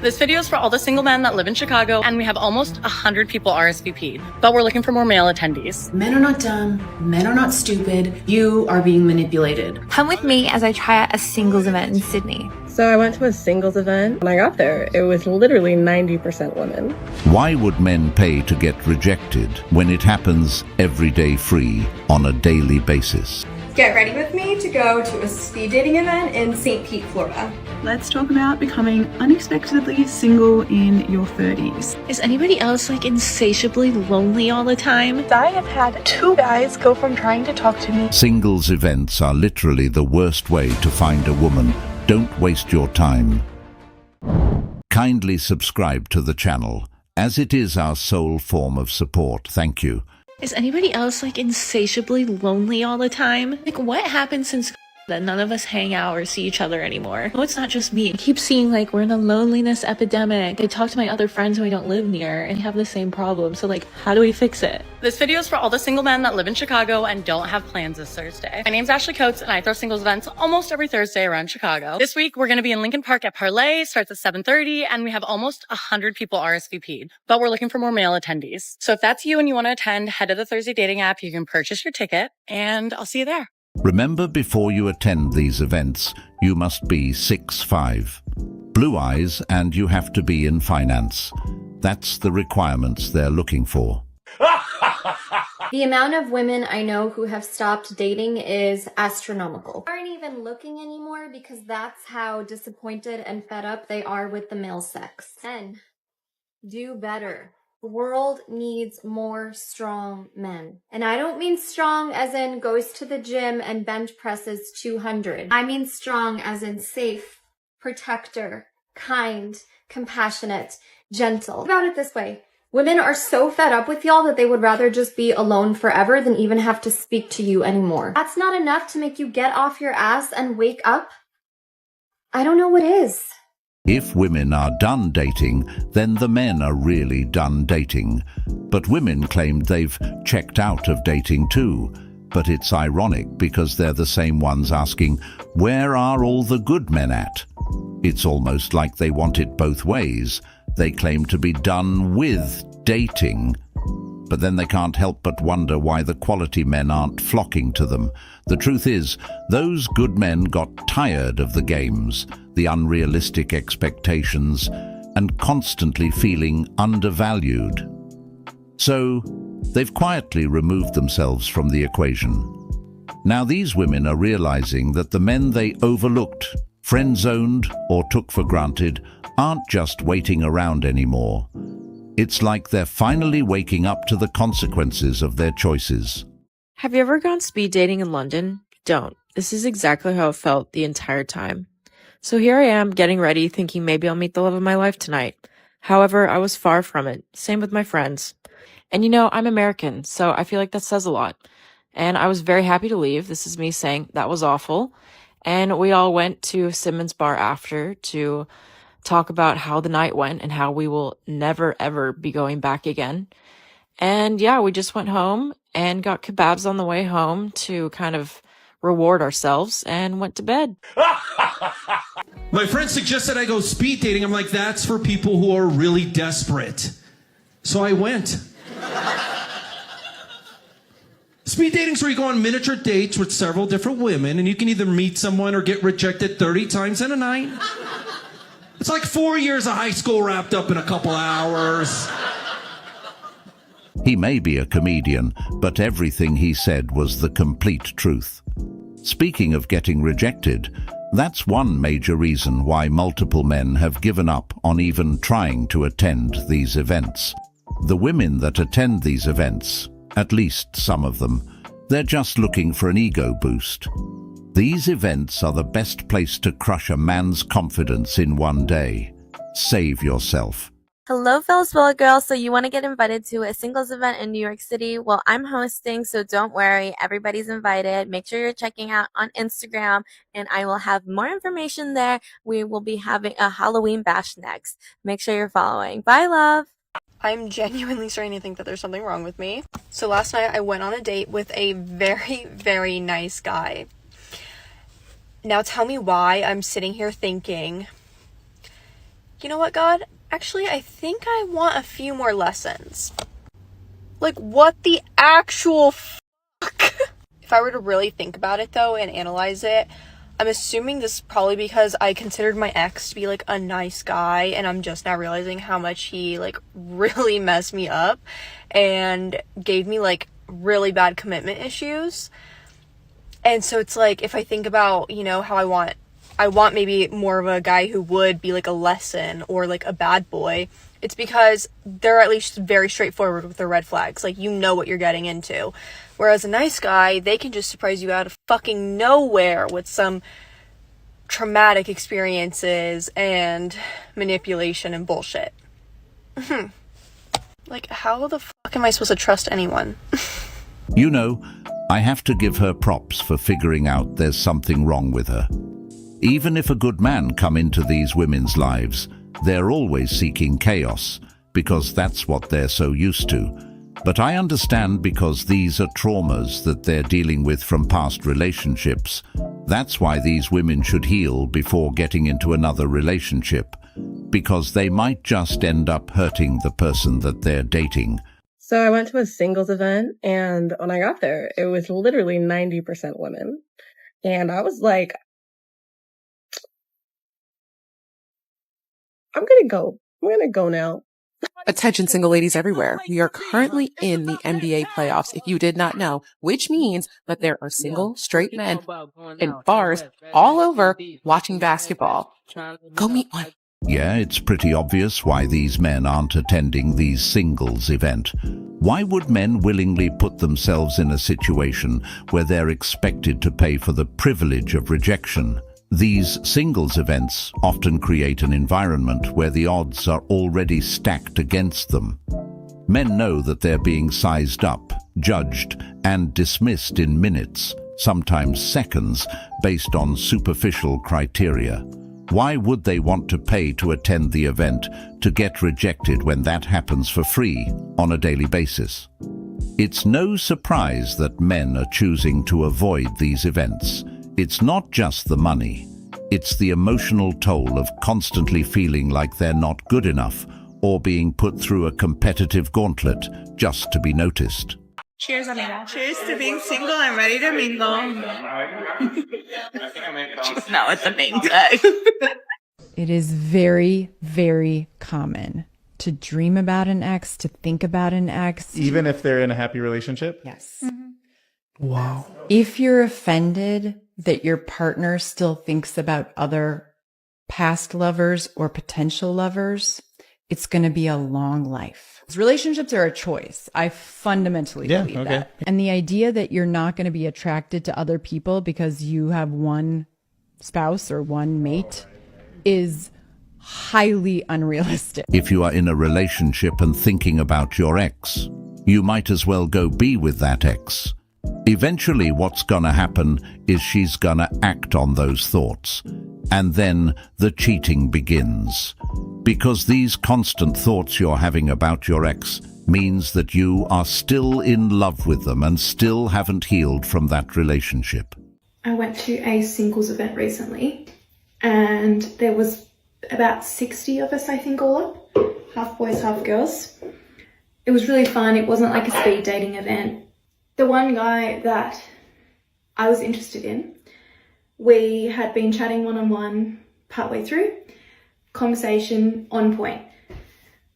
This video is for all the single men that live in Chicago, and we have almost 100 people RSVP'd, but we're looking for more male attendees. Men are not dumb. Men are not stupid. You are being manipulated. Come with me as I try out a singles event in Sydney. So I went to a singles event. When I got there, it was literally 90% women. Why would men pay to get rejected when it happens every day free on a daily basis? Get ready with me to go to a speed dating event in St. Pete, Florida. Let's talk about becoming unexpectedly single in your 30s. Is anybody else like insatiably lonely all the time? I have had 2 guys go from trying to talk to me. Singles events are literally the worst way to find a woman. Don't waste your time. Kindly subscribe to the channel, as it is our sole form of support. Thank you. Is anybody else like insatiably lonely all the time? Like what happened since that none of us hang out or see each other anymore? No, it's not just me. I keep seeing like we're in a loneliness epidemic. I talk to my other friends who I don't live near and have the same problem. So like, how do we fix it? This video is for all the single men that live in Chicago and don't have plans this Thursday. My name's Ashley Coates, and I throw singles events almost every Thursday around Chicago. This week, we're going to be in Lincoln Park at Parlay, starts at 7:30, and we have almost 100 people RSVP'd, but we're looking for more male attendees. So if that's you and you want to attend, head to the Thursday dating app. You can purchase your ticket, and I'll see you there. Remember, before you attend these events, you must be 6'5", blue eyes, and you have to be in finance. That's the requirements they're looking for. The amount of women I know who have stopped dating is astronomical. They aren't even looking anymore because that's how disappointed and fed up they are with the male sex. Men, do better. The world needs more strong men. And I don't mean strong as in goes to the gym and bench presses 200. I mean strong as in safe, protector, kind, compassionate, gentle. Think about it this way. Women are so fed up with y'all that they would rather just be alone forever than even have to speak to you anymore. That's not enough to make you get off your ass and wake up? I don't know what is. If women are done dating, then the men are really done dating. But women claimed they've checked out of dating too. But it's ironic because they're the same ones asking, where are all the good men at? It's almost like they want it both ways. They claim to be done with dating, but then they can't help but wonder why the quality men aren't flocking to them. The truth is, those good men got tired of the games, the unrealistic expectations, and constantly feeling undervalued. So, they've quietly removed themselves from the equation. Now these women are realizing that the men they overlooked, friend-zoned, or took for granted aren't just waiting around anymore. It's like they're finally waking up to the consequences of their choices. Have you ever gone speed dating in London? Don't. This is exactly how it felt the entire time. So here I am, getting ready, thinking maybe I'll meet the love of my life tonight. However, I was far from it. Same with my friends. And you know, I'm American, so I feel like that says a lot. And I was very happy to leave. This is me saying that was awful. And we all went to Simmons Bar after to talk about how the night went and how we will never ever be going back again. And yeah, we just went home and got kebabs on the way home to kind of reward ourselves and went to bed. My friend suggested I go speed dating. I'm like, that's for people who are really desperate. So I went. Speed dating's where you go on miniature dates with several different women and you can either meet someone or get rejected 30 times in a night. It's like 4 years of high school wrapped up in a couple hours. He may be a comedian, but everything he said was the complete truth. Speaking of getting rejected, that's one major reason why multiple men have given up on even trying to attend these events. The women that attend these events, at least some of them, they're just looking for an ego boost. These events are the best place to crush a man's confidence in one day. Save yourself. Hello, fellow spoiler girls. So you want to get invited to a singles event in New York City? Well, I'm hosting, so don't worry. Everybody's invited. Make sure you're checking out on Instagram, and I will have more information there. We will be having a Halloween bash next. Make sure you're following. Bye, love. I'm genuinely starting to think that there's something wrong with me. So last night I went on a date with a very, very nice guy. Now tell me why I'm sitting here thinking you know what, God? Actually, I think I want a few more lessons. Like, what the actual fuck? If I were to really think about it, though, and analyze it, I'm assuming this is probably because I considered my ex to be, like, a nice guy, and I'm just now realizing how much he, like, really messed me up and gave me, like, really bad commitment issues. And so it's like, if I think about, you know, how I want maybe more of a guy who would be like a lesson or like a bad boy, it's because they're at least very straightforward with their red flags. Like, you know what you're getting into. Whereas a nice guy, they can just surprise you out of fucking nowhere with some traumatic experiences and manipulation and bullshit. Like, how the fuck am I supposed to trust anyone? You know, I have to give her props for figuring out there's something wrong with her. Even if a good man come into these women's lives, they're always seeking chaos, because that's what they're so used to. But I understand, because these are traumas that they're dealing with from past relationships. That's why these women should heal before getting into another relationship, because they might just end up hurting the person that they're dating. So I went to a singles event, and when I got there, it was literally 90% women. And I was like, I'm gonna go now. Attention, single ladies everywhere. We are currently in the NBA playoffs, if you did not know, which means that there are single, straight men in bars all over watching basketball. Go meet one. Yeah, it's pretty obvious why these men aren't attending these singles event. Why would men willingly put themselves in a situation where they're expected to pay for the privilege of rejection? These singles events often create an environment where the odds are already stacked against them. Men know that they're being sized up, judged, and dismissed in minutes, sometimes seconds, based on superficial criteria. Why would they want to pay to attend the event to get rejected when that happens for free on a daily basis? It's no surprise that men are choosing to avoid these events. It's not just the money. It's the emotional toll of constantly feeling like they're not good enough or being put through a competitive gauntlet just to be noticed. Cheers, amiga. Cheers to being single and ready to mingle. She's now at the main tag. It is very, very common to dream about an ex, to think about an ex. Even if they're in a happy relationship? Yes. Wow. If you're offended that your partner still thinks about other past lovers or potential lovers, it's going to be a long life. Relationships are a choice. I fundamentally believe that. And the idea that you're not going to be attracted to other people because you have one spouse or one mate is highly unrealistic. If you are in a relationship and thinking about your ex, you might as well go be with that ex. Eventually, what's gonna happen is she's gonna act on those thoughts. And then the cheating begins. Because these constant thoughts you're having about your ex means that you are still in love with them and still haven't healed from that relationship. I went to a singles event recently, and there was about 60 of us, I think, all up. Half boys, half girls. It was really fun. It wasn't like a speed dating event. The one guy that I was interested in, we had been chatting one-on-one partway through, conversation on point.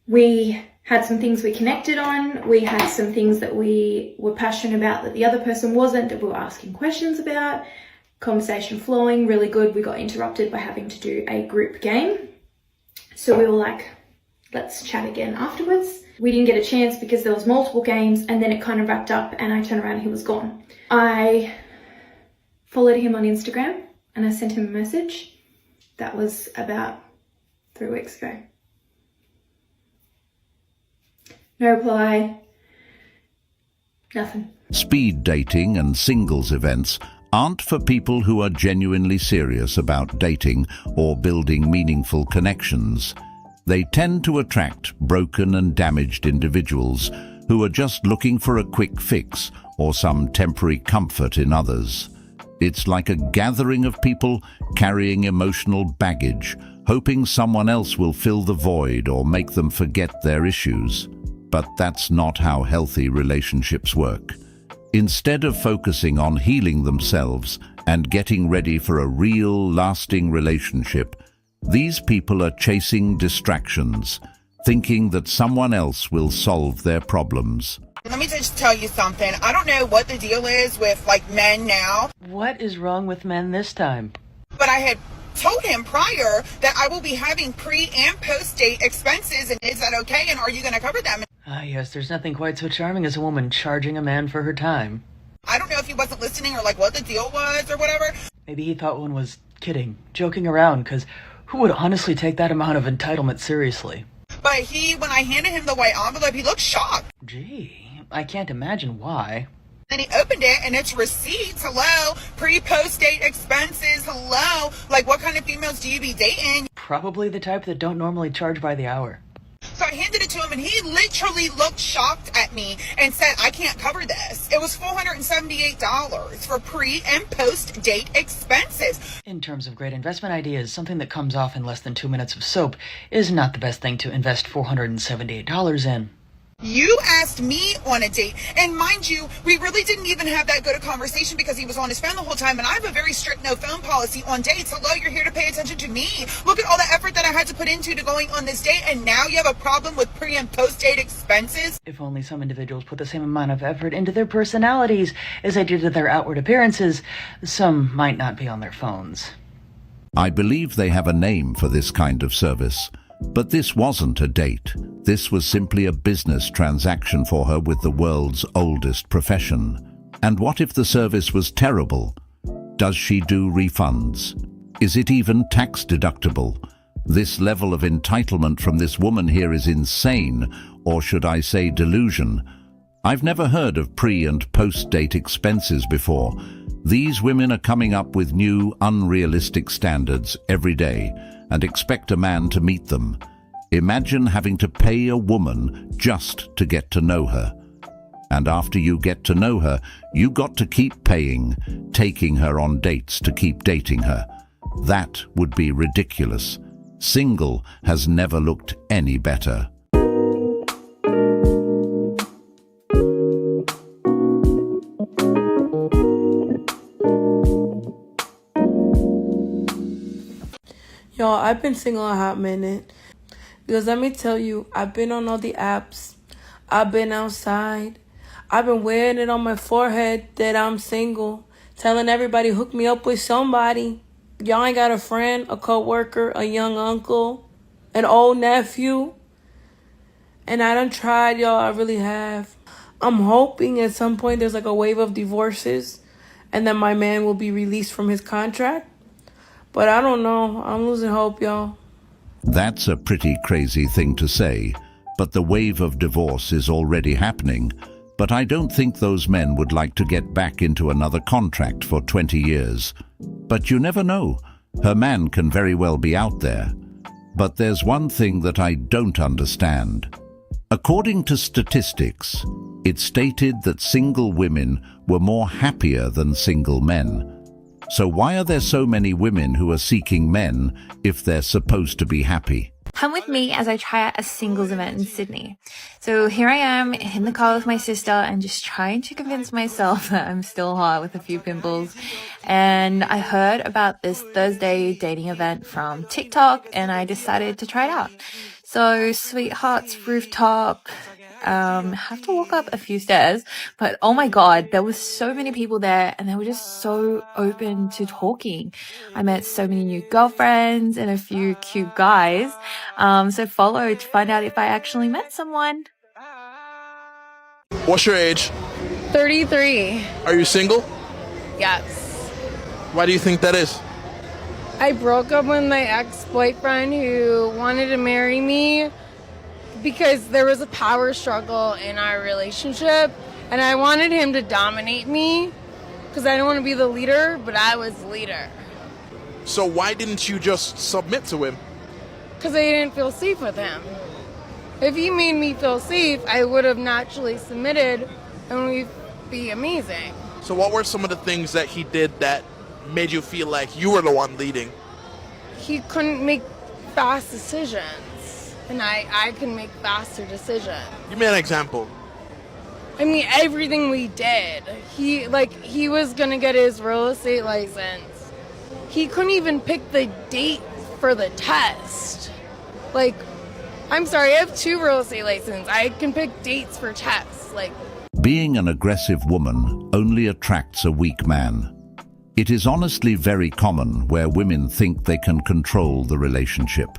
We had some things we connected on, we had some things that we were passionate about that the other person wasn't, that we were asking questions about, conversation flowing, really good. We got interrupted by having to do a group game. So we were like, let's chat again afterwards. We didn't get a chance because there was multiple games, and then it kind of wrapped up and I turned around and he was gone. I followed him on Instagram and I sent him a message. That was about 3 weeks ago. No reply, nothing. Speed dating and singles events aren't for people who are genuinely serious about dating or building meaningful connections. They tend to attract broken and damaged individuals who are just looking for a quick fix or some temporary comfort in others. It's like a gathering of people carrying emotional baggage, hoping someone else will fill the void or make them forget their issues. But that's not how healthy relationships work. Instead of focusing on healing themselves and getting ready for a real, lasting relationship, these people are chasing distractions, thinking that someone else will solve their problems. Let me just tell you something. I don't know what the deal is with, men now. What is wrong with men this time? But I had told him prior that I will be having pre- and post-date expenses, and is that okay, and are you going to cover them? Yes, there's nothing quite so charming as a woman charging a man for her time. I don't know if he wasn't listening or what the deal was or whatever. Maybe he thought one was kidding, joking around, because who would honestly take that amount of entitlement seriously? But when I handed him the white envelope, he looked shocked. Gee, I can't imagine why. Then he opened it, and it's receipts. Hello, pre-post-date expenses. Hello, what kind of females do you be dating? Probably the type that don't normally charge by the hour. So I handed it to him, and he literally looked shocked at me and said, I can't cover this. It was $478 for pre- and post-date expenses. In terms of great investment ideas, something that comes off in less than 2 minutes of soap is not the best thing to invest $478 in. You asked me on a date, and mind you, we really didn't even have that good a conversation because he was on his phone the whole time, and I have a very strict no phone policy on dates. Hello, you're here to pay attention to me. Look at all the effort that I had to put into going on this date, and now you have a problem with pre- and post-date expenses? If only some individuals put the same amount of effort into their personalities as they did to their outward appearances, some might not be on their phones. I believe they have a name for this kind of service. But this wasn't a date. This was simply a business transaction for her with the world's oldest profession. And what if the service was terrible? Does she do refunds? Is it even tax deductible? This level of entitlement from this woman here is insane, or should I say delusion. I've never heard of pre- and post-date expenses before. These women are coming up with new, unrealistic standards every day and expect a man to meet them. Imagine having to pay a woman just to get to know her. And after you get to know her, you got to keep paying, taking her on dates to keep dating her. That would be ridiculous. Single has never looked any better. Y'all, I've been single a hot minute. Because let me tell you, I've been on all the apps. I've been outside. I've been wearing it on my forehead that I'm single. Telling everybody, hook me up with somebody. Y'all ain't got a friend, a coworker, a young uncle, an old nephew. And I done tried, y'all. I really have. I'm hoping at some point there's a wave of divorces and then my man will be released from his contract. But I don't know. I'm losing hope, y'all. That's a pretty crazy thing to say, but the wave of divorce is already happening. But I don't think those men would like to get back into another contract for 20 years. But you never know. Her man can very well be out there. But there's one thing that I don't understand. According to statistics, it stated that single women were more happier than single men. So why are there so many women who are seeking men if they're supposed to be happy? Come with me as I try out a singles event in Sydney. So here I am in the car with my sister and just trying to convince myself that I'm still hot with a few pimples. And I heard about this Thursday dating event from TikTok and I decided to try it out. So Sweethearts Rooftop, have to walk up a few stairs, but oh my god, there was so many people there and they were just so open to talking. I met so many new girlfriends and a few cute guys. So follow to find out if I actually met someone. What's your age? 33. Are you single? Yes. Why do you think that is? I broke up with my ex-boyfriend who wanted to marry me because there was a power struggle in our relationship and I wanted him to dominate me because I didn't want to be the leader, but I was the leader. So why didn't you just submit to him? Because I didn't feel safe with him. If he made me feel safe, I would have naturally submitted and we'd be amazing. So what were some of the things that he did that made you feel like you were the one leading? He couldn't make fast decisions, and I can make faster decisions. Give me an example. I mean, everything we did. He was gonna get his real estate license. He couldn't even pick the date for the test. Like, I'm sorry, I have 2 real estate licenses. I can pick dates for tests. Like, Being an aggressive woman only attracts a weak man. It is honestly very common where women think they can control the relationship.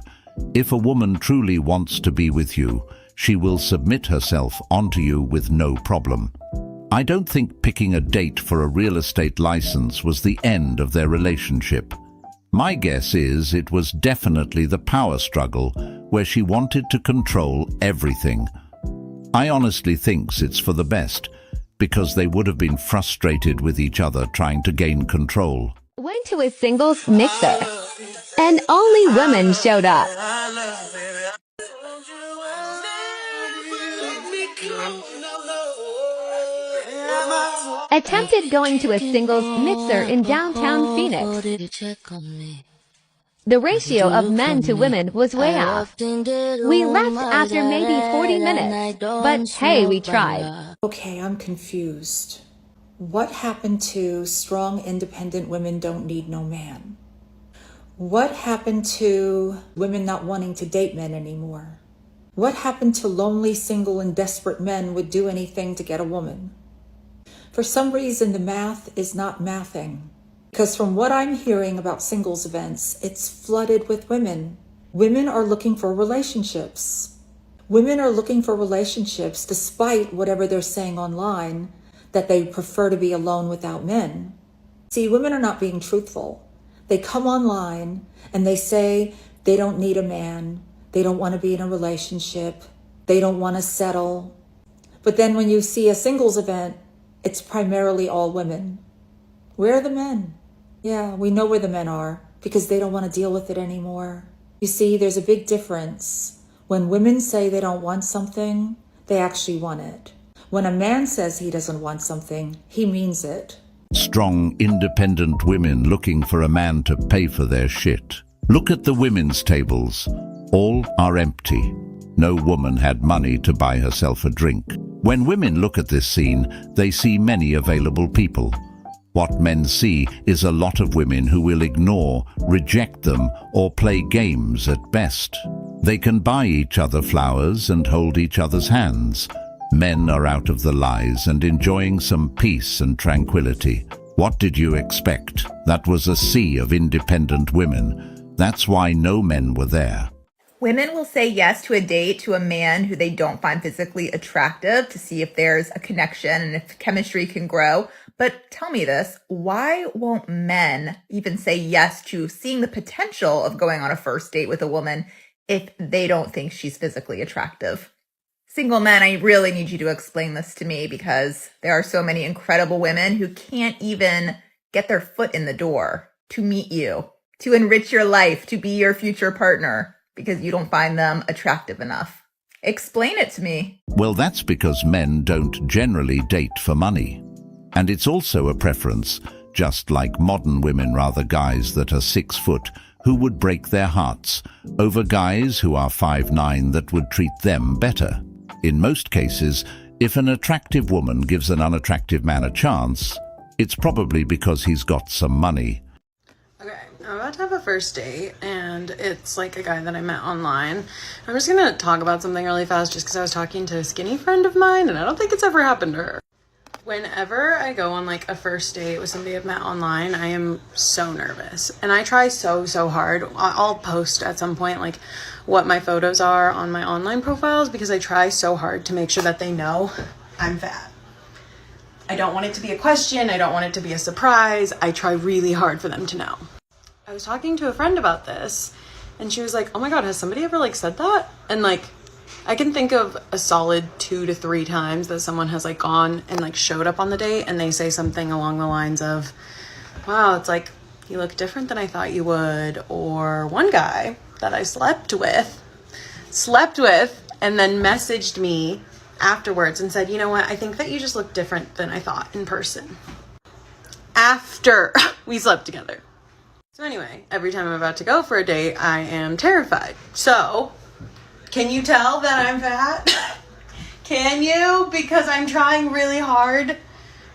If a woman truly wants to be with you, she will submit herself onto you with no problem. I don't think picking a date for a real estate license was the end of their relationship. My guess is it was definitely the power struggle where she wanted to control everything. I honestly think it's for the best, because they would have been frustrated with each other trying to gain control. Went to a singles mixer, and only women showed up. Attempted going to a singles mixer in downtown Phoenix. The ratio of men to women was way off. We left after maybe 40 minutes, but hey, we tried. Okay, I'm confused. What happened to strong, independent women don't need no man? What happened to women not wanting to date men anymore? What happened to lonely, single, and desperate men would do anything to get a woman? For some reason, the math is not mathing. Because from what I'm hearing about singles events, it's flooded with women. Women are looking for relationships. Women are looking for relationships despite whatever they're saying online, that they prefer to be alone without men. See, women are not being truthful. They come online and they say they don't need a man. They don't want to be in a relationship. They don't want to settle. But then when you see a singles event, it's primarily all women. Where are the men? Yeah, we know where the men are because they don't want to deal with it anymore. You see, there's a big difference. When women say they don't want something, they actually want it. When a man says he doesn't want something, he means it. Strong, independent women looking for a man to pay for their shit. Look at the women's tables. All are empty. No woman had money to buy herself a drink. When women look at this scene, they see many available people. What men see is a lot of women who will ignore, reject them, or play games at best. They can buy each other flowers and hold each other's hands. Men are out of the lies and enjoying some peace and tranquility. What did you expect? That was a sea of independent women. That's why no men were there. Women will say yes to a date to a man who they don't find physically attractive to see if there's a connection and if chemistry can grow. But tell me this, why won't men even say yes to seeing the potential of going on a first date with a woman if they don't think she's physically attractive? Single men, I really need you to explain this to me because there are so many incredible women who can't even get their foot in the door to meet you, to enrich your life, to be your future partner because you don't find them attractive enough. Explain it to me. Well, that's because men don't generally date for money. And it's also a preference, just like modern women rather guys that are 6 foot who would break their hearts over guys who are 5'9" that would treat them better. In most cases, if an attractive woman gives an unattractive man a chance, it's probably because he's got some money. Okay, I'm about to have a first date, and it's like a guy that I met online. I'm just gonna talk about something really fast just because I was talking to a skinny friend of mine, and I don't think it's ever happened to her. Whenever I go on like a first date with somebody I've met online, I am so nervous, and I try so hard. I'll post at some point like what my photos are on my online profiles because I try so hard to make sure that they know I'm fat. I don't want it to be a question. I don't want it to be a surprise. I try really hard for them to know. I was talking to a friend about this, and she was like, oh my God, has somebody ever like said that? And like, I can think of a solid 2 to 3 times that someone has like gone and like showed up on the date and they say something along the lines of, wow, it's like, you look different than I thought you would. Or one guy that I slept with and then messaged me afterwards and said, you know what, I think that you just look different than I thought in person. After we slept together. So anyway, every time I'm about to go for a date, I am terrified. So, can you tell that I'm fat? Can you? Because I'm trying really hard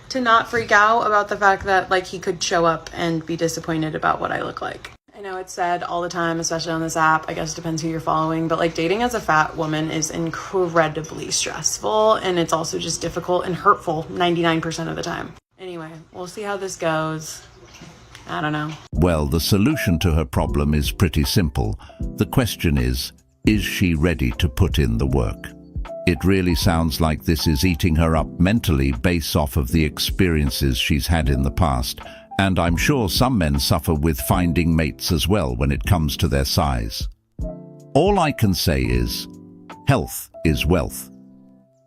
to not freak out about the fact that, like, he could show up and be disappointed about what I look like. I know it's said all the time, especially on this app, I guess it depends who you're following, but like dating as a fat woman is incredibly stressful, and it's also just difficult and hurtful 99% of the time. Anyway, we'll see how this goes. I don't know. Well, the solution to her problem is pretty simple. The question is she ready to put in the work? It really sounds like this is eating her up mentally based off of the experiences she's had in the past. And I'm sure some men suffer with finding mates as well when it comes to their size. All I can say is, health is wealth.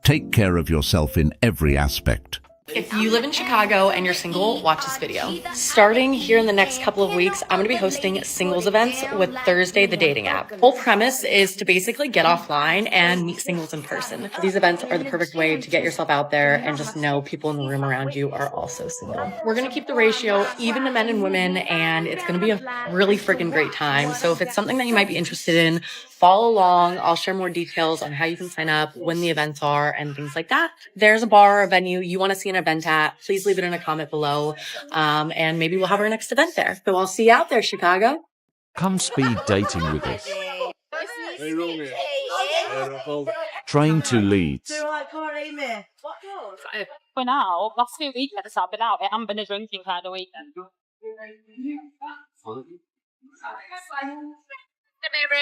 Take care of yourself in every aspect. If you live in Chicago and you're single, watch this video. Starting here in the next couple of weeks, I'm going to be hosting singles events with Thursday, the dating app. Whole premise is to basically get offline and meet singles in person. These events are the perfect way to get yourself out there and just know people in the room around you are also single. We're going to keep the ratio even to men and women, and it's going to be a really freaking great time. So if it's something that you might be interested in, follow along. I'll share more details on how you can sign up, when the events are, and things like that. There's a bar or a venue you want to see an event at, please leave it in a comment below. And maybe we'll have our next event there. So I'll see you out there, Chicago. Come speed dating with us. Train to Leeds. For now, last few weekends I've been out. It hasn't been a drinking kind of weekend.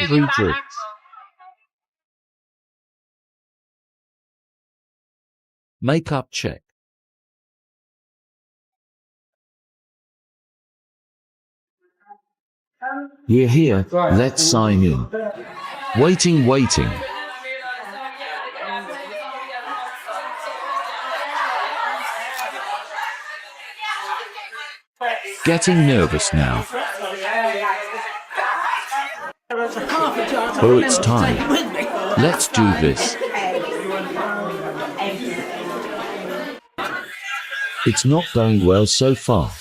3 drinks. Makeup check. We're here, let's sign in. Waiting. Getting nervous now. Oh, it's time. Let's do this. It's not going well so far.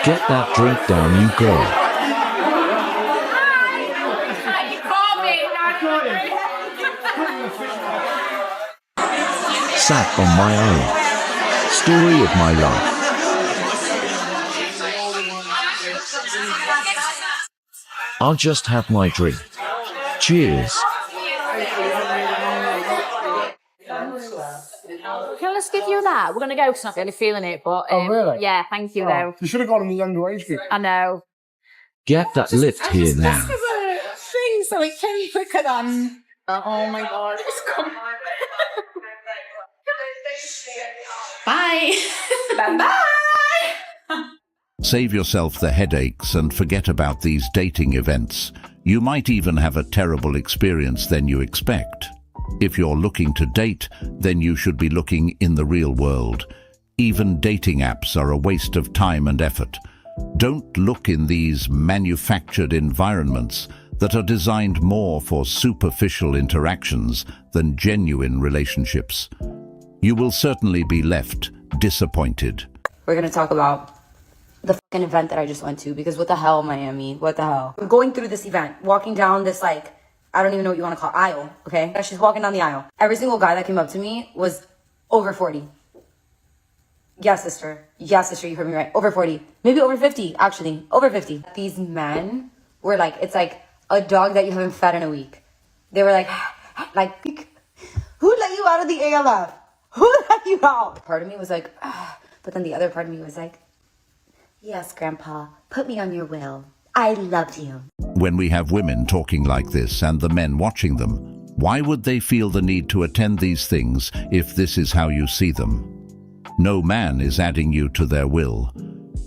Get that drink down, you go. Sat on my own. Story of my life. I'll just have my drink. Cheers. Can I give you that? We're going to go because I'm not really feeling it, but... oh, really? Yeah, thank you, though. You should have gone in the younger age group. I know. Get that lift here now. This is a thing, so it came quicker than... Oh, my God. It's coming. Bye. Bye-bye. Save yourself the headaches and forget about these dating events. You might even have a terrible experience than you expect. If you're looking to date, then you should be looking in the real world. Even dating apps are a waste of time and effort. Don't look in these manufactured environments that are designed more for superficial interactions than genuine relationships. You will certainly be left disappointed. We're going to talk about the fucking event that I just went to, because what the hell, Miami? What the hell? I'm going through this event, walking down this, like, I don't even know what you want to call aisle, okay? She's walking down the aisle. Every single guy that came up to me was over 40. Yes, sister. Yes, sister, you heard me right. Over 40. Maybe over 50, actually. Over 50. These men were like, it's like a dog that you haven't fed in a week. They were like, who let you out of the ALF? Who let you out? Part of me was like, but then the other part of me was like, yes, Grandpa, put me on your will. I love you. When we have women talking like this and the men watching them, why would they feel the need to attend these things if this is how you see them? No man is adding you to their will.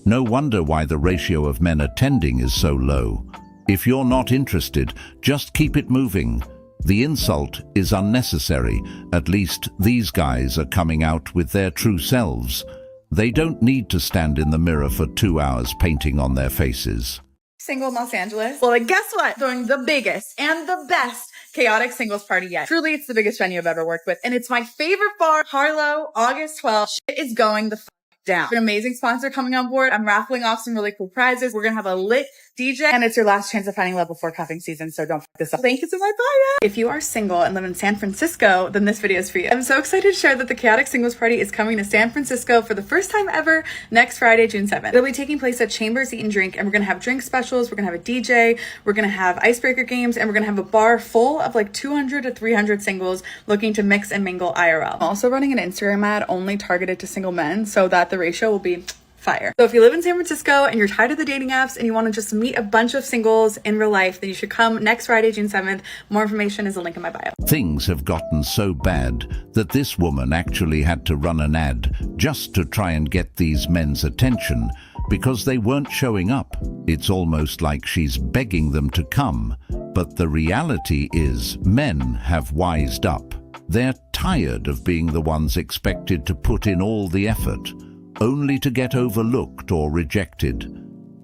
No wonder why the ratio of men attending is so low. If you're not interested, just keep it moving. The insult is unnecessary. At least these guys are coming out with their true selves. They don't need to stand in the mirror for 2 hours painting on their faces. Single in Los Angeles. Well, guess what? Throwing the biggest and the best chaotic singles party yet. Truly, it's the biggest venue I've ever worked with, and it's my favorite bar. Harlow, August 12th. Shit is going the down. An amazing sponsor coming on board. I'm raffling off some really cool prizes. We're gonna have a lit DJ, and it's your last chance of finding love before cuffing season, so don't fuck this up. Thank you to my bio. If you are single and live in San Francisco, then this video is for you. I'm so excited to share that the Chaotic Singles Party is coming to San Francisco for the first time ever next Friday, June 7th. It'll be taking place at Chambers Eat and Drink, and we're gonna have drink specials, we're gonna have a DJ, we're gonna have icebreaker games, and we're gonna have a bar full of like 200 to 300 singles looking to mix and mingle IRL. I'm also running an Instagram ad only targeted to single men so that the ratio will be fire. So if you live in San Francisco and you're tired of the dating apps and you want to just meet a bunch of singles in real life, then you should come next Friday, June 7th. More information is a link in my bio. Things have gotten so bad that this woman actually had to run an ad just to try and get these men's attention because they weren't showing up. It's almost like she's begging them to come. But the reality is men have wised up. They're tired of being the ones expected to put in all the effort, only to get overlooked or rejected.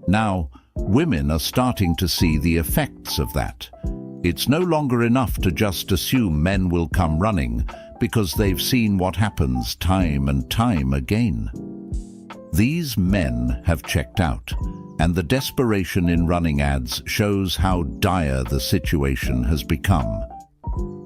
Now, women are starting to see the effects of that. It's no longer enough to just assume men will come running because they've seen what happens time and time again. These men have checked out, and the desperation in running ads shows how dire the situation has become.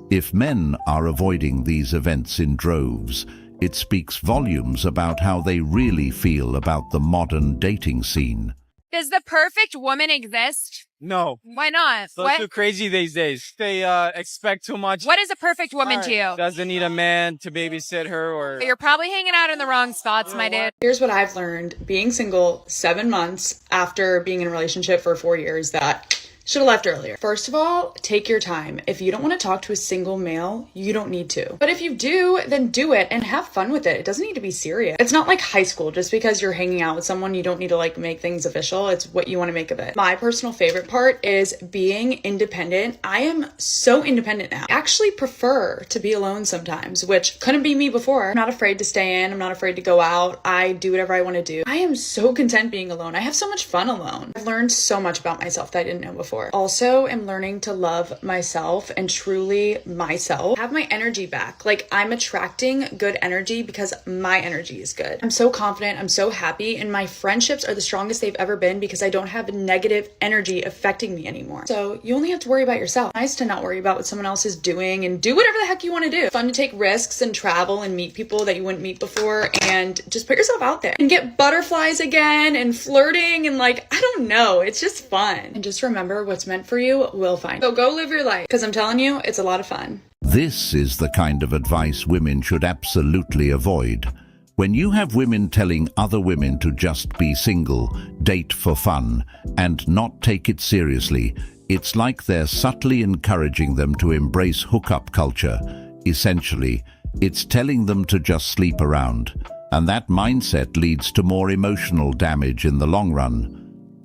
If men are avoiding these events in droves, it speaks volumes about how they really feel about the modern dating scene. Does the perfect woman exist? No. Why not? So What? too crazy these days. They expect too much. What is a perfect woman to you? Doesn't need a man to babysit her or... You're probably hanging out in the wrong spots, my dude. Here's what I've learned being single 7 months after being in a relationship for 4 years that should have left earlier. First of all, take your time. If you don't want to talk to a single male, you don't need to. But if you do, then do it and have fun with it. It doesn't need to be serious. It's not like high school. Just because you're hanging out with someone, you don't need to like make things official. It's what you want to make of it. My personal favorite part is being independent. I am so independent now. I actually prefer to be alone sometimes, which couldn't be me before. I'm not afraid to stay in. I'm not afraid to go out. I do whatever I want to do. I am so content being alone. I have so much fun alone. I've learned so much about myself that I didn't know before. Also, I'm learning to love myself and truly myself. Have my energy back. Like, I'm attracting good energy because my energy is good. I'm so confident. I'm so happy. And my friendships are the strongest they've ever been because I don't have negative energy affecting me anymore. So you only have to worry about yourself. It's nice to not worry about what someone else is doing and do whatever the heck you want to do. Fun to take risks and travel and meet people that you wouldn't meet before and just put yourself out there and get butterflies again and flirting and like, I don't know. It's just fun. And just remember what's meant for you will find. So go live your life because I'm telling you, it's a lot of fun. This is the kind of advice women should absolutely avoid. When you have women telling other women to just be single, date for fun, and not take it seriously, it's like they're subtly encouraging them to embrace hookup culture. Essentially, it's telling them to just sleep around, and that mindset leads to more emotional damage in the long run.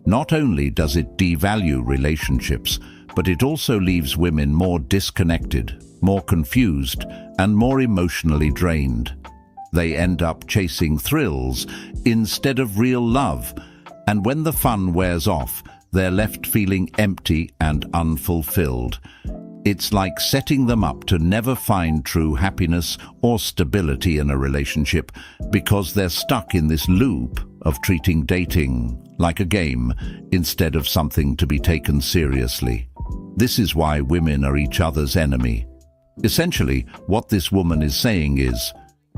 Not only does it devalue relationships, but it also leaves women more disconnected, more confused, and more emotionally drained. They end up chasing thrills instead of real love, and when the fun wears off, they're left feeling empty and unfulfilled. It's like setting them up to never find true happiness or stability in a relationship because they're stuck in this loop of treating dating like a game instead of something to be taken seriously. This is why women are each other's enemy. Essentially, what this woman is saying is,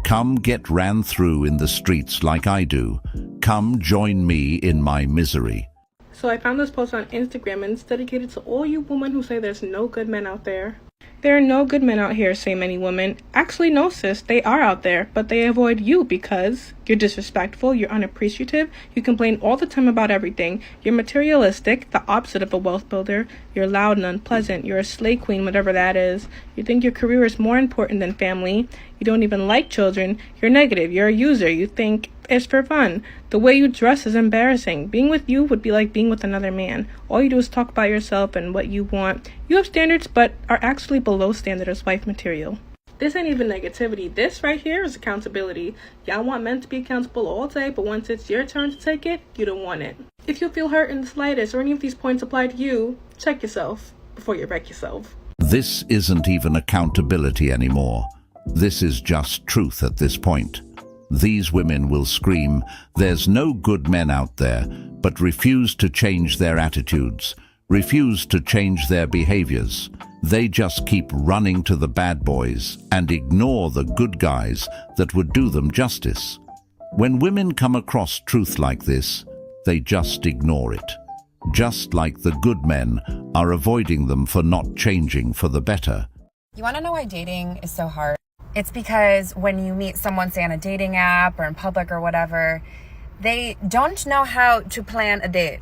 come get ran through in the streets like I do. Come join me in my misery. So I found this post on Instagram and it's dedicated to all you women who say there's no good men out there. There are no good men out here, say many women. Actually, no, sis, they are out there, but they avoid you because you're disrespectful, you're unappreciative, you complain all the time about everything, you're materialistic, the opposite of a wealth builder, you're loud and unpleasant, you're a slay queen, whatever that is, you think your career is more important than family, you don't even like children, you're negative, you're a user, you think it's for fun, the way you dress is embarrassing, being with you would be like being with another man, all you do is talk about yourself and what you want, you have standards but are actually below standard as wife material. This ain't even negativity. This right here is accountability. Y'all want men to be accountable all day, but once it's your turn to take it, you don't want it. If you feel hurt in the slightest or any of these points apply to you, check yourself before you wreck yourself. This isn't even accountability anymore. This is just truth at this point. These women will scream, "There's no good men out there," but refuse to change their attitudes, refuse to change their behaviors. They just keep running to the bad boys and ignore the good guys that would do them justice. When women come across truth like this, they just ignore it. Just like the good men are avoiding them for not changing for the better. You want to know why dating is so hard? It's because when you meet someone, say on a dating app or in public or whatever, they don't know how to plan a date.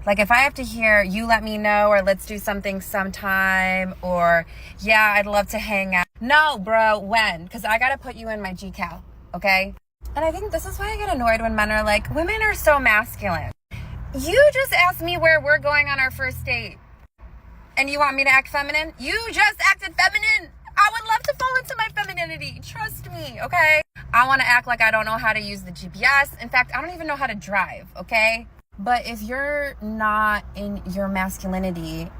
Like if I have to hear, "You let me know," or "Let's do something sometime," or "Yeah, I'd love to hang out." No, bro, when? Because I got to put you in my mgtow, okay? And I think this is why I get annoyed when men are like, "Women are so masculine. You just asked me where we're going on our first date. And you want me to act feminine? You just acted feminine. I would love to fall into my femininity. Trust me, okay? I want to act like I don't know how to use the GPS. In fact, I don't even know how to drive, okay? But if you're not in your masculinity,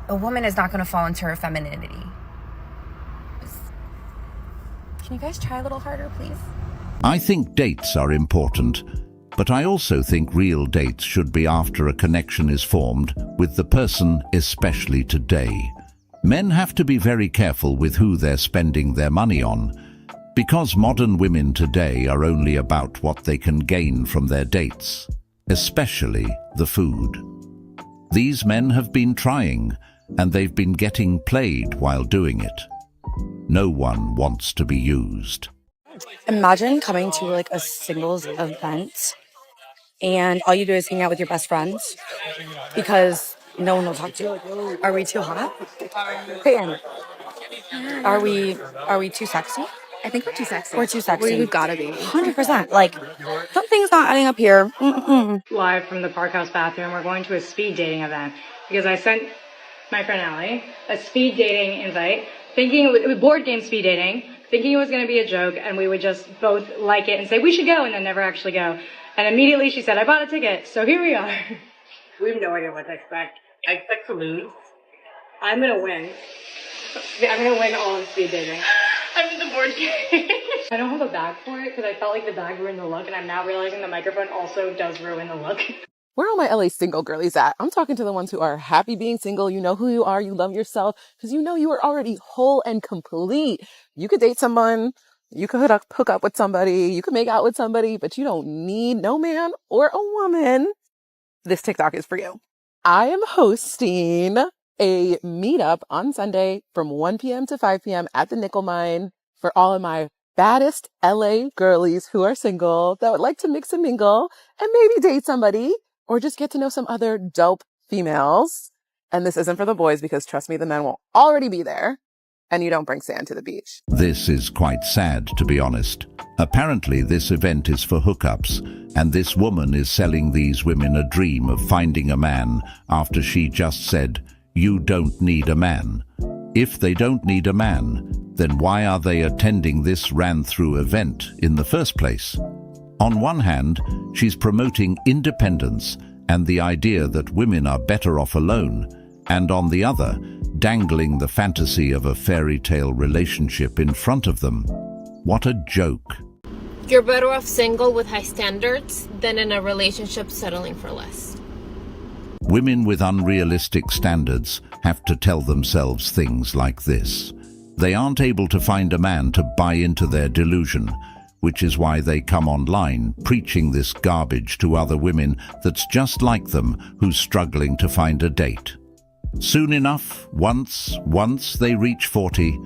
a woman is not going to fall into her femininity. Can you guys try a little harder, please? I think dates are important, but I also think real dates should be after a connection is formed with the person, especially today. Men have to be very careful with who they're spending their money on, because modern women today are only about what they can gain from their dates, especially the food. These men have been trying, and they've been getting played while doing it. No one wants to be used. Imagine coming to like a singles event and all you do is hang out with your best friends because no one will talk to you. Are we too hot? Peyton, are we too sexy? I think we're too sexy. We're too sexy. We've got to be. 100%. Like, something's not adding up here. Live from the Parkhouse bathroom, we're going to a speed dating event because I sent my friend Allie a speed dating invite, thinking it was board game speed dating, thinking it was going to be a joke, and we would just both like it and say, "We should go," and then never actually go. And immediately she said, "I bought a ticket," so here we are. We have no idea what to expect. I expect to lose. I'm going to win. I'm going to win all of speed dating. I'm in the board game. I don't have a bag for it because I felt like the bag ruined the look, and I'm now realizing the microphone also does ruin the look. Where are my LA single girlies at? I'm talking to the ones who are happy being single. You know who you are. You love yourself because you know you are already whole and complete. You could date someone. You could hook up with somebody. You could make out with somebody, but you don't need no man or a woman. This TikTok is for you. I am hosting a meetup on Sunday from 1 p.m. to 5 p.m. at the Nickel Mine for all of my baddest LA girlies who are single that would like to mix and mingle and maybe date somebody or just get to know some other dope females. And this isn't for the boys because trust me, the men will already be there and you don't bring sand to the beach. This is quite sad, to be honest. Apparently this event is for hookups, and this woman is selling these women a dream of finding a man after she just said, "You don't need a man." If they don't need a man, then why are they attending this ran-through event in the first place? On one hand, she's promoting independence and the idea that women are better off alone, and on the other, dangling the fantasy of a fairy tale relationship in front of them. What a joke. You're better off single with high standards than in a relationship settling for less. Women with unrealistic standards have to tell themselves things like this. They aren't able to find a man to buy into their delusion, which is why they come online preaching this garbage to other women that's just like them who's struggling to find a date. Soon enough, once they reach 40,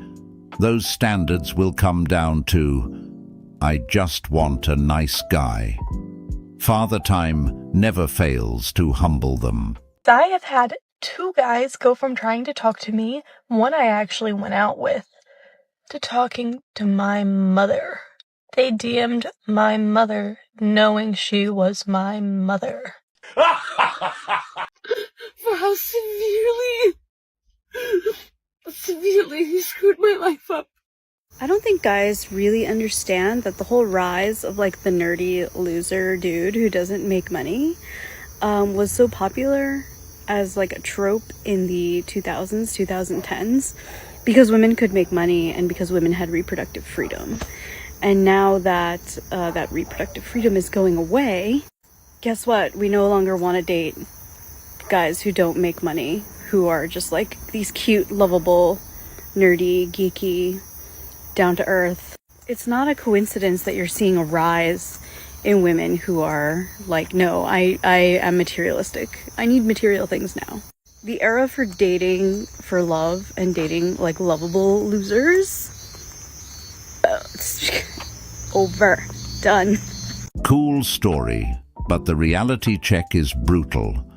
those standards will come down to, "I just want a nice guy." Father Time never fails to humble them. I have had 2 guys go from trying to talk to me, one I actually went out with, to talking to my mother. They DM'd my mother knowing she was my mother. For how severely he screwed my life up. I don't think guys really understand that the whole rise of like the nerdy loser dude who doesn't make money was so popular as like a trope in the 2000s, 2010s, because women could make money and because women had reproductive freedom. And now that that reproductive freedom is going away, guess what? We no longer want to date guys who don't make money, who are just like these cute, lovable, nerdy, geeky, down to earth. It's not a coincidence that you're seeing a rise in women who are like, no, I am materialistic. I need material things now. The era for dating for love and dating like lovable losers, it's over. Done. Cool story, but the reality check is brutal.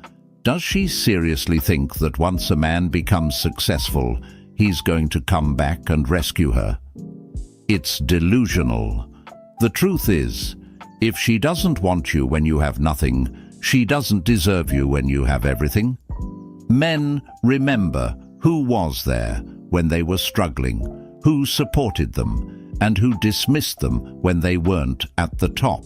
Does she seriously think that once a man becomes successful, he's going to come back and rescue her? It's delusional. The truth is, if she doesn't want you when you have nothing, she doesn't deserve you when you have everything. Men remember who was there when they were struggling, who supported them, and who dismissed them when they weren't at the top.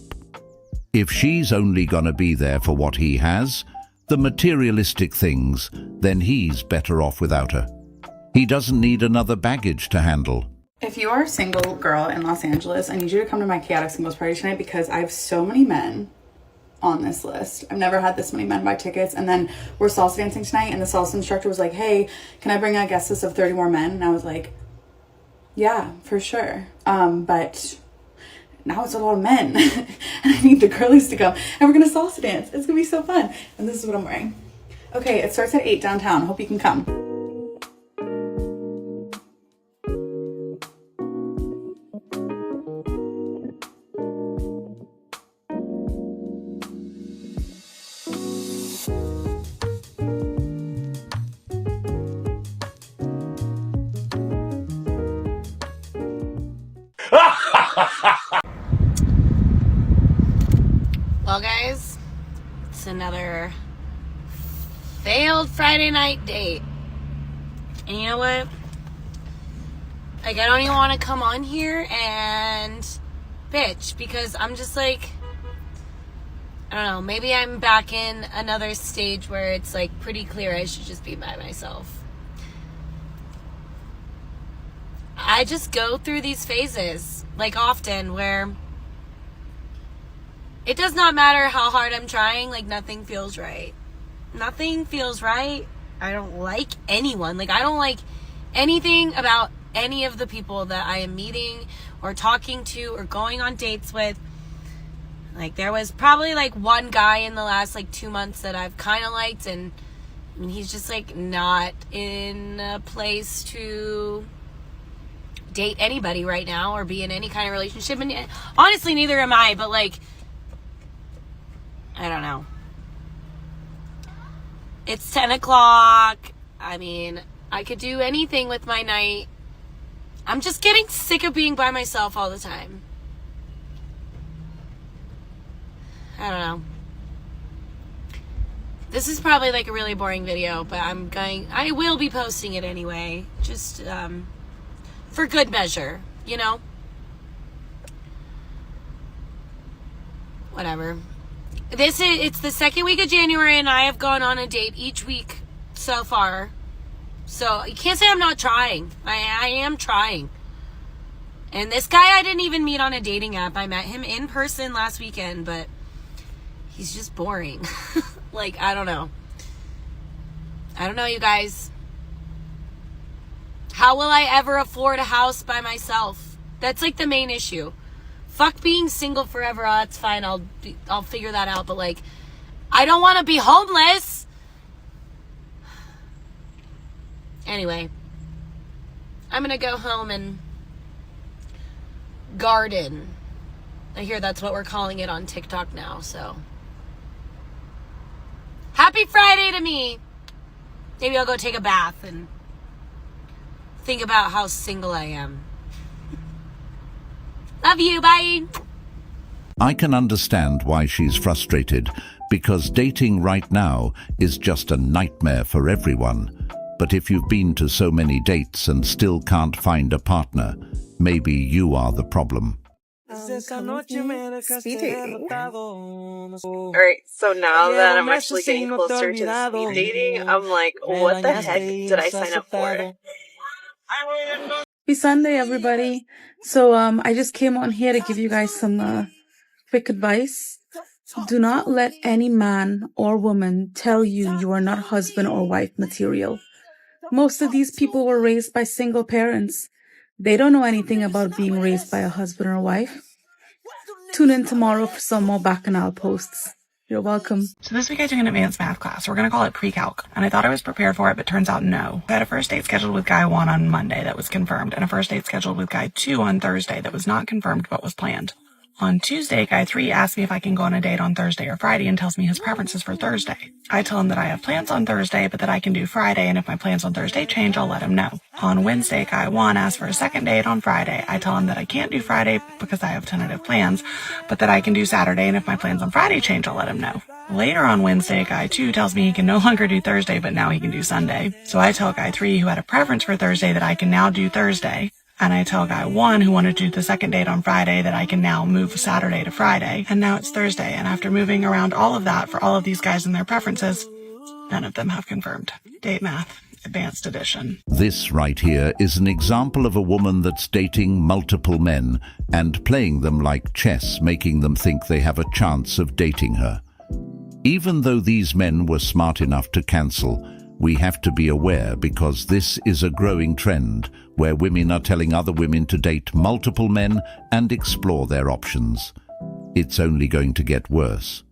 If she's only gonna be there for what he has, the materialistic things, then he's better off without her. He doesn't need another baggage to handle. If you are a single girl in Los Angeles, I need you to come to my chaotic singles party tonight because I have so many men on this list. I've never had this many men buy tickets. And then we're salsa dancing tonight and the salsa instructor was like, hey, can I bring a guest list of 30 more men? And I was like, yeah, for sure. But now it's a lot of men and I need the girlies to come and we're gonna salsa dance. It's gonna be so fun. And this is what I'm wearing. Okay, it starts at 8 downtown. Hope you can come. Well, guys, it's another failed Friday night date. And you know what? Like, I don't even want to come on here and bitch because I'm just like, I don't know, maybe I'm back in another stage where it's like pretty clear I should just be by myself. I just go through these phases, like often, where it does not matter how hard I'm trying, like nothing feels right. Nothing feels right. I don't like anyone. Like I don't like anything about any of the people that I am meeting or talking to or going on dates with. Like there was probably like one guy in the last like 2 months that I've kind of liked, and he's just like not in a place to date anybody right now or be in any kind of relationship. And honestly, neither am I, but like, I don't know. It's 10 o'clock. I mean, I could do anything with my night. I'm just getting sick of being by myself all the time. I don't know. This is probably like a really boring video, but I will be posting it anyway. Just, for good measure, you know? Whatever. It's the second week of January and I have gone on a date each week so far. So you can't say I'm not trying. I am trying. And this guy I didn't even meet on a dating app. I met him in person last weekend, but he's just boring. Like, I don't know. I don't know, you guys. How will I ever afford a house by myself? That's like the main issue. Fuck being single forever. Oh, that's fine. I'll figure that out. But like, I don't want to be homeless. Anyway, I'm gonna go home and garden. I hear that's what we're calling it on TikTok now. So happy Friday to me. Maybe I'll go take a bath and think about how single I am. Love you, bye. I can understand why she's frustrated, because dating right now is just a nightmare for everyone. But if you've been to so many dates and still can't find a partner, maybe you are the problem. Speed dating. Alright, so now that I'm actually getting closer to the speed dating, I'm like, what the heck did I sign up for? Happy Sunday, everybody. So, I just came on here to give you guys some quick advice. Do not let any man or woman tell you you are not husband or wife material. Most of these people were raised by single parents. They don't know anything about being raised by a husband or wife. Tune in tomorrow for some more bacchanal posts. You're welcome. So this week I took an advanced math class. We're going to call it pre-calc. And I thought I was prepared for it, but turns out no. I had a first date scheduled with guy 1 on Monday that was confirmed, and a first date scheduled with guy 2 on Thursday that was not confirmed but was planned. On Tuesday, guy 3 asks me if I can go on a date on Thursday or Friday and tells me his preferences for Thursday. I tell him that I have plans on Thursday, but that I can do Friday, and if my plans on Thursday change, I'll let him know. On Wednesday, guy 1 asks for a second date on Friday. I tell him that I can't do Friday because I have tentative plans, but that I can do Saturday, and if my plans on Friday change, I'll let him know. Later on Wednesday, guy 2 tells me he can no longer do Thursday, but now he can do Sunday. So I tell guy 3, who had a preference for Thursday, that I can now do Thursday. And I tell guy 1, who wanted to do the second date on Friday, that I can now move Saturday to Friday. And now it's Thursday. And after moving around all of that for all of these guys and their preferences, none of them have confirmed. Date Math, Advanced Edition. This right here is an example of a woman that's dating multiple men and playing them like chess, making them think they have a chance of dating her. Even though these men were smart enough to cancel, we have to be aware because this is a growing trend where women are telling other women to date multiple men and explore their options. It's only going to get worse.